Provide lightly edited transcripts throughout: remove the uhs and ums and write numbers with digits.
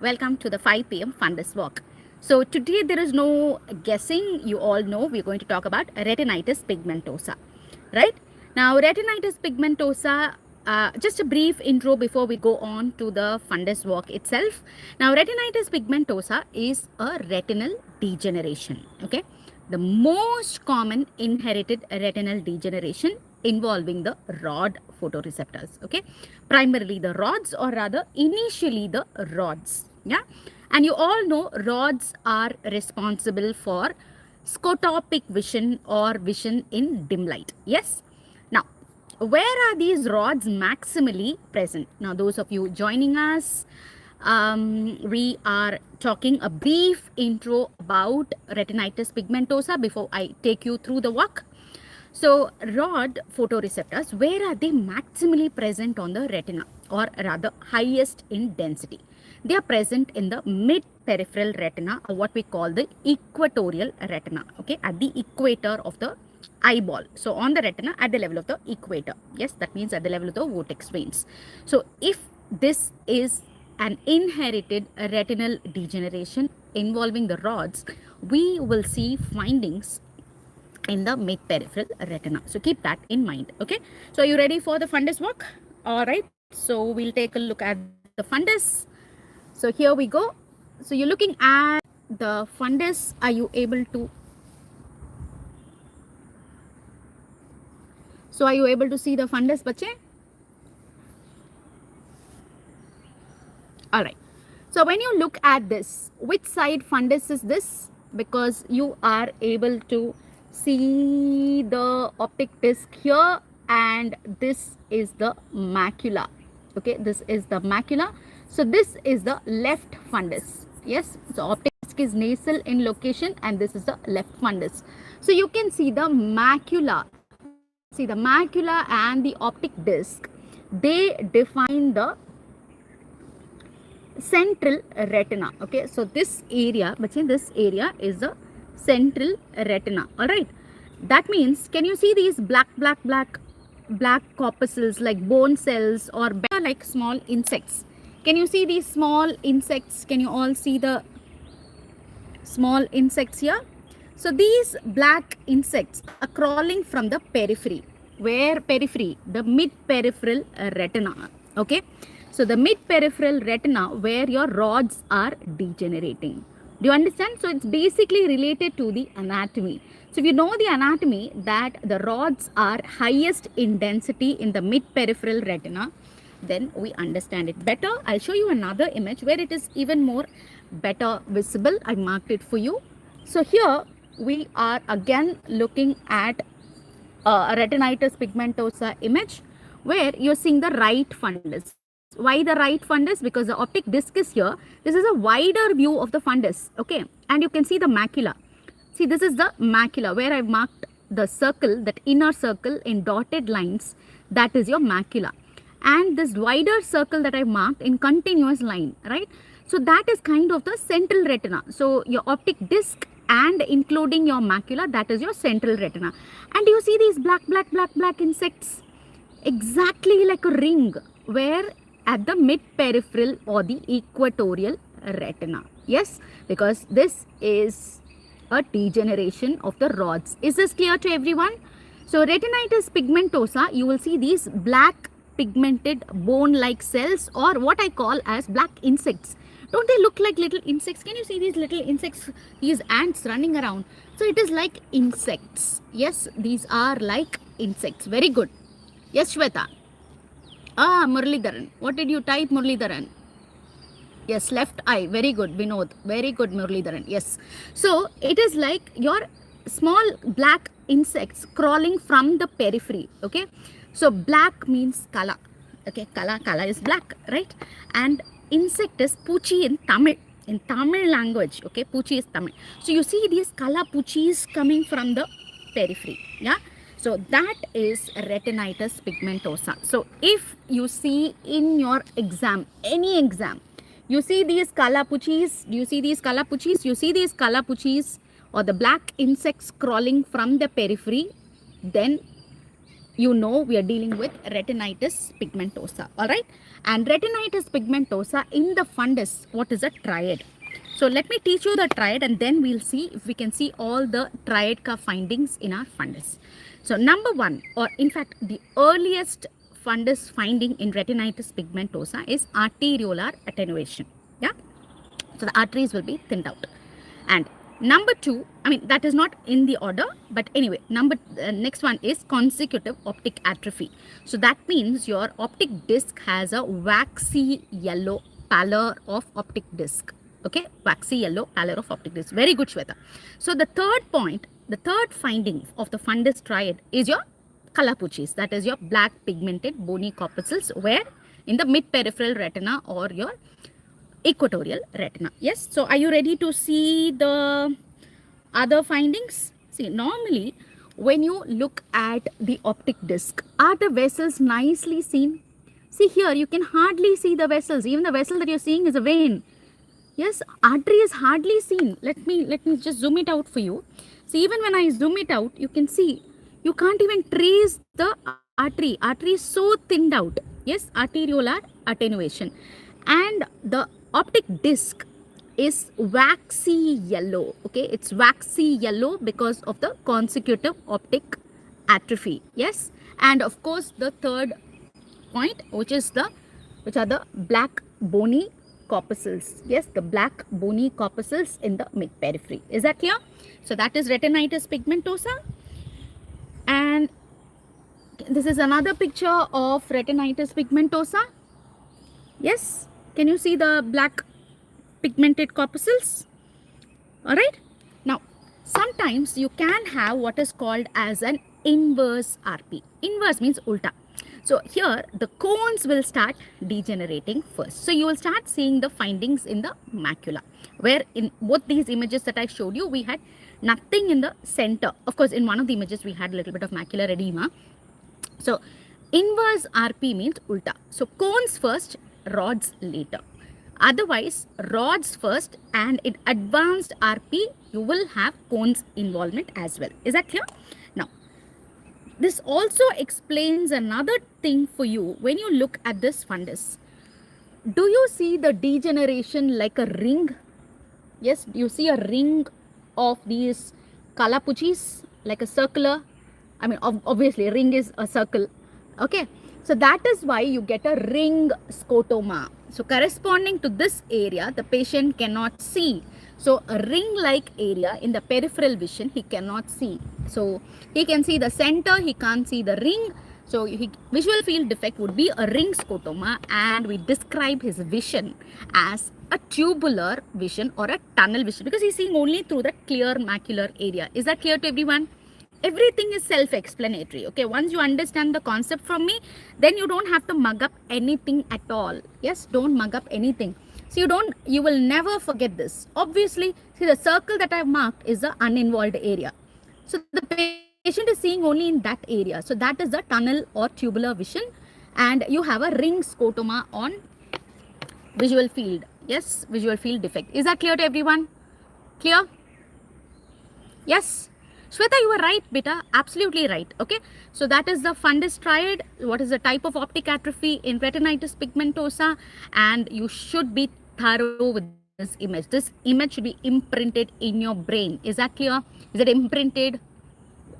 Welcome to the 5 p.m. Fundus Walk. So today there is no guessing. You all know we're going to talk about retinitis pigmentosa, right? Now retinitis pigmentosa, just a brief intro before we go on to the Fundus Walk itself. Now retinitis pigmentosa is a retinal degeneration, okay? The most common inherited retinal degeneration involving the rod photoreceptors, okay? Primarily the rods, or rather initially the rods, yeah? And you all know rods are responsible for scotopic vision or vision in dim light, yes? Now, where are these rods maximally present? Now, those of you joining us, we are talking a brief intro about retinitis pigmentosa before I take you through the walk. So, rod photoreceptors, where are they maximally present on the retina, or rather highest in density? They are present in the mid-peripheral retina, or what we call the equatorial retina, okay, at the equator of the eyeball. So, on the retina at the level of the equator. Yes, that means at the level of the vortex veins. So, if this is an inherited retinal degeneration involving the rods, we will see findings in the mid-peripheral retina. So keep that in mind, okay? So are you ready for the fundus walk? All right, so we'll take a look at the fundus. So here we go. So you're looking at the fundus. Are you able to? So are you able to see the fundus, bache? All right. So when you look at this, which side fundus is this? Because you are able to see the optic disc here, and this is the macula, okay? This is the macula. So this is the left fundus, yes? So optic disc is nasal in location, and this is the left fundus. So you can see the macula. See the macula and the optic disc, they define the central retina, okay? So this area, this area is the central retina, all right? That means, can you see these black corpuscles like bone cells, or like small insects? Can you see these small insects? Can you all see the small insects here? So these black insects are crawling from the periphery. Where periphery? The mid-peripheral retina, okay? So the mid-peripheral retina, where your rods are degenerating. Do you understand? So it's basically related to the anatomy. So if you know the anatomy, that the rods are highest in density in the mid-peripheral retina, then we understand it better. I'll show you another image where it is even more better visible. I marked it for you. So here we are again looking at a retinitis pigmentosa image where you're seeing the right fundus. Why the right fundus? Because the optic disc is here. This is a wider view of the fundus, okay? And you can see the macula. See, this is the macula where I've marked the circle, that inner circle in dotted lines. That is your macula. And this wider circle that I've marked in continuous line, right? So that is kind of the central retina. So your optic disc and including your macula, that is your central retina. And you see these black insects? Exactly like a ring, where at the mid-peripheral or the equatorial retina. Yes, because this is a degeneration of the rods. Is this clear to everyone? So retinitis pigmentosa, you will see these black pigmented bone-like cells, or what I call as black insects. Don't they look like little insects? Can you see these little insects, these ants running around? So it is like insects. Yes, these are like insects. Very good. Yes, Shweta. Muralidharan. What did you type, Muralidharan? Yes, left eye. Very good, Vinod. Very good, Muralidharan. Yes. So it is like your small black insects crawling from the periphery, okay? So black means kala, okay? Kala is black, right? And insect is puchi in Tamil language, okay? Puchi is Tamil. So you see these kala puchis coming from the periphery, yeah? So that is retinitis pigmentosa. So if you see in your exam, any exam, you see these kalapuchis, do you see these kalapuchis? You see these kalapuchis or the black insects crawling from the periphery, then you know we are dealing with retinitis pigmentosa, all right? And retinitis pigmentosa in the fundus, what is a triad? So let me teach you the triad and then we'll see if we can see all the triad ka findings in our fundus. So number one, or in fact the earliest fundus finding in retinitis pigmentosa is arteriolar attenuation. Yeah, so the arteries will be thinned out. And number two, I mean that is not in the order, but anyway, next one is consecutive optic atrophy. So that means your optic disc has a waxy yellow pallor of optic disc. Okay, waxy yellow pallor of optic disc. Very good, Shweta. So the third point, the third finding of the fundus triad is your Kalapuchis, that is your black pigmented bony corpuscles, where in the mid peripheral retina or your equatorial retina. Yes, so are you ready to see the other findings? See, normally when you look at the optic disc, are the vessels nicely seen? See here, you can hardly see the vessels. Even the vessel that you're seeing is a vein. Yes, artery is hardly seen. Let me just zoom it out for you. See, even when I zoom it out, you can see you can't even trace the artery. Artery is so thinned out. Yes, arteriolar attenuation. And the optic disc is waxy yellow. Okay, it's waxy yellow because of the consecutive optic atrophy. Yes, and of course the third point, which are the black bony corpuscles. Yes, the black bony corpuscles in the mid periphery. Is that clear? So that is retinitis pigmentosa. And this is another picture of retinitis pigmentosa. Yes, can you see the black pigmented corpuscles? All right. Now, sometimes you can have what is called as an inverse RP. Inverse means ulta. So here the cones will start degenerating first. So you will start seeing the findings in the macula, where in both these images that I showed you, we had nothing in the center. Of course, in one of the images we had a little bit of macular edema. So inverse RP means ulta. So cones first, rods later. Otherwise, rods first, and in advanced RP, you will have cones involvement as well. Is that clear? Now, this also explains another thing for you when you look at this fundus. Do you see the degeneration like a ring? Yes, you see a ring of these Kalapuchis, like a circular. I mean, obviously, a ring is a circle. Okay, so that is why you get a ring scotoma. So corresponding to this area, the patient cannot see. So a ring-like area in the peripheral vision, he cannot see. So he can see the center, he can't see the ring. So visual field defect would be a ring scotoma, and we describe his vision as a tubular vision or a tunnel vision because he's seeing only through the clear macular area. Is that clear to everyone? Everything is self-explanatory. Okay, once you understand the concept from me, then you don't have to mug up anything at all. Yes, don't mug up anything. So you will never forget this. Obviously, see the circle that I've marked is the uninvolved area. So the patient is seeing only in that area. So that is the tunnel or tubular vision, and you have a ring scotoma on visual field. Yes, visual field defect. Is that clear to everyone? Clear? Yes. Shweta, you were right, beta. Absolutely right. Okay. So that is the fundus triad. What is the type of optic atrophy in retinitis pigmentosa? And you should be thorough with this image. This image should be imprinted in your brain. Is that clear? Is it imprinted?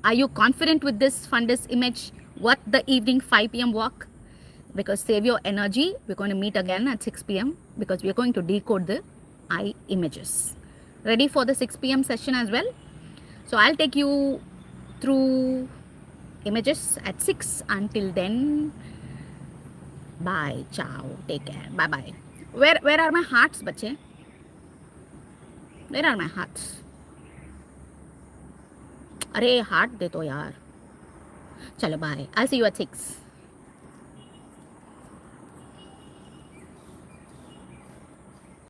Are you confident with this fundus image? What the evening 5 p.m. walk? Because save your energy. We're going to meet again at 6 p.m. because we're going to decode the eye images. Ready for the 6 p.m. session as well? So I'll take you through images at 6. Until then, bye, ciao, take care, bye bye. Where are my hearts, bache? Where are my hearts? अरे heart दे दो यार. चलो bye. I'll see you at 6.